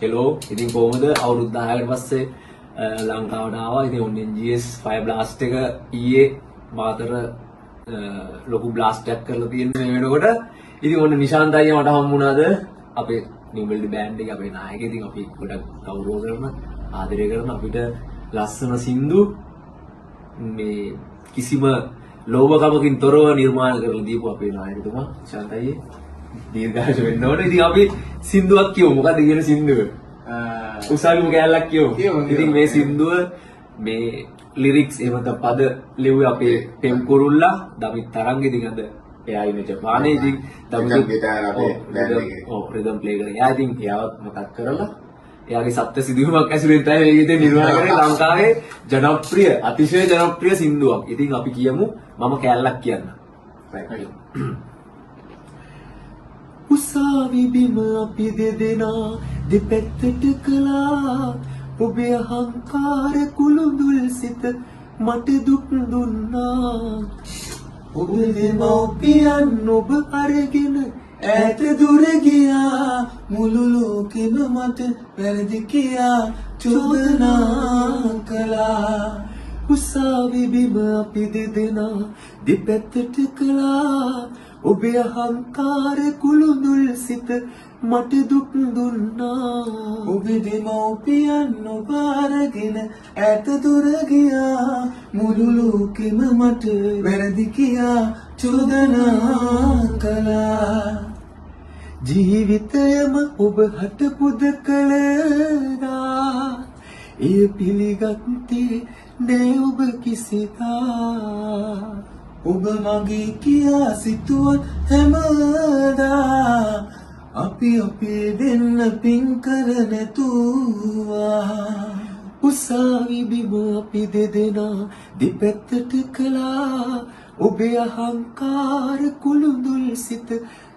hello ඉතින් කොහොමද අවුරුදු 10කට පස්සේ ලංකාවට ආවා. ඉතින් ඔන්න NGS Fire Blast එක ඊයේ මාතර ලොකු බ්ලාස්ට් එකක් කරලා තියෙන මේ වෙනකොට ඉතින් ඔන්න නිශාන්ත අයියා මට හම්බුණාද අපේ New Melody band එකේ අපේ නායකයා. ඉතින් අපි ගොඩක් ගෞරව කරන ආදරය කරන අපිට ලස්සන සින්දු මේ කිසිම ලෝභකමකින් තොරව නිර්මාණ කරලා දීපු අපේ නායකතුමා නිශාන්ත අයියේ දීර්ඝායුෂ වෙන්න ඕනේ. ඉතින් අපි සින්දුවක් කියමු. මොකක්ද කියන සින්දුව? උසාවිම කැලලක් කියමු. ඉතින් මේ සින්දුව මේ ලිරික්ස් එහෙම පද ලිව්වේ අපේ පෙම් කුරුල්ලා දමිත් තරංග. ඉතින් අද එයා ඉන්නේ ජපානයේ. ඉතින් දමිත් ගිටාර අපේ බෑන්ඩ් එකේ රිද්ම් ප්ලේ කරන. එයා ඉතින් එයාවත් මතක් කරලා එයාගේ සත්‍ය සිදුවීමක් ඇසුරෙන් තමයි මේ ගීතේ නිර්මාණය කරේ. ලංකාවේ ජනප්‍රිය අතිශය ජනප්‍රිය සින්දුවක්. ඉතින් අපි කියමු මම කැලලක් කියන්න. උසාවි බිම අපි දෙදෙනා දෙපැත්තට කළා. ඔබේ අහංකාර කුළුඳුල් සිත මට දුක් දුන්නා. ඔබ දෙමව්පියන් ඔබ අරගෙන ඈත දුර ගියා. මුළු ලෝකෙම මට වැරදි කියා චෝදනා කළා. උසාවි බිම අපි දෙදෙනා දෙපැත්තට කළා. ඔබේ අහංකාර කුළුඳුල් සිත මට දුක් දුන්නා. ඔබේ දෙමව්පියන් ඔබ අරගෙන ඈත දුර ගියා. මුළු ලෝකෙම මට වැරදි කියා චෝදනා කළා. ජීවිතයම ඔබ හට පුද කළා. එය පිළිගත්තේ නෑ ඔබ කිසිදා. ඔබ මගේ කියා සිතුවත් හැමදා. අපි අපේ දෙන්න පින් කර නැතුවා. උසාවි බිම අපි දෙදෙනා දෙපැත්තට කළා. ඔබේ අහංකාර කුළුඳුල් සිත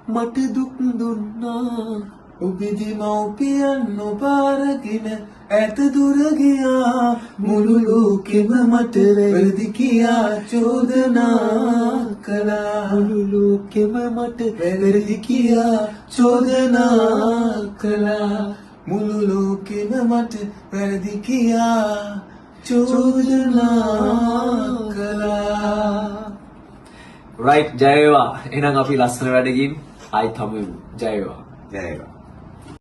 මට දුක් දුන්නා. ඔබේ දෙමව්පියන් ඔබ අරගෙන ඈත දුර ගියා. මුළු ලෝකෙම මට වැරදි කියා චෝදනා කළා. මුළු ලෝකෙම මට වැරදි කියා චෝදනා කළා. මුළු ලෝකෙම මට වැරදි කියා චෝදනා කළා. right ජය වේවා. එහෙනම් අපි ලස්සන වැඩකින් ආයි තමු. ජය වේවා. ජය වේවා.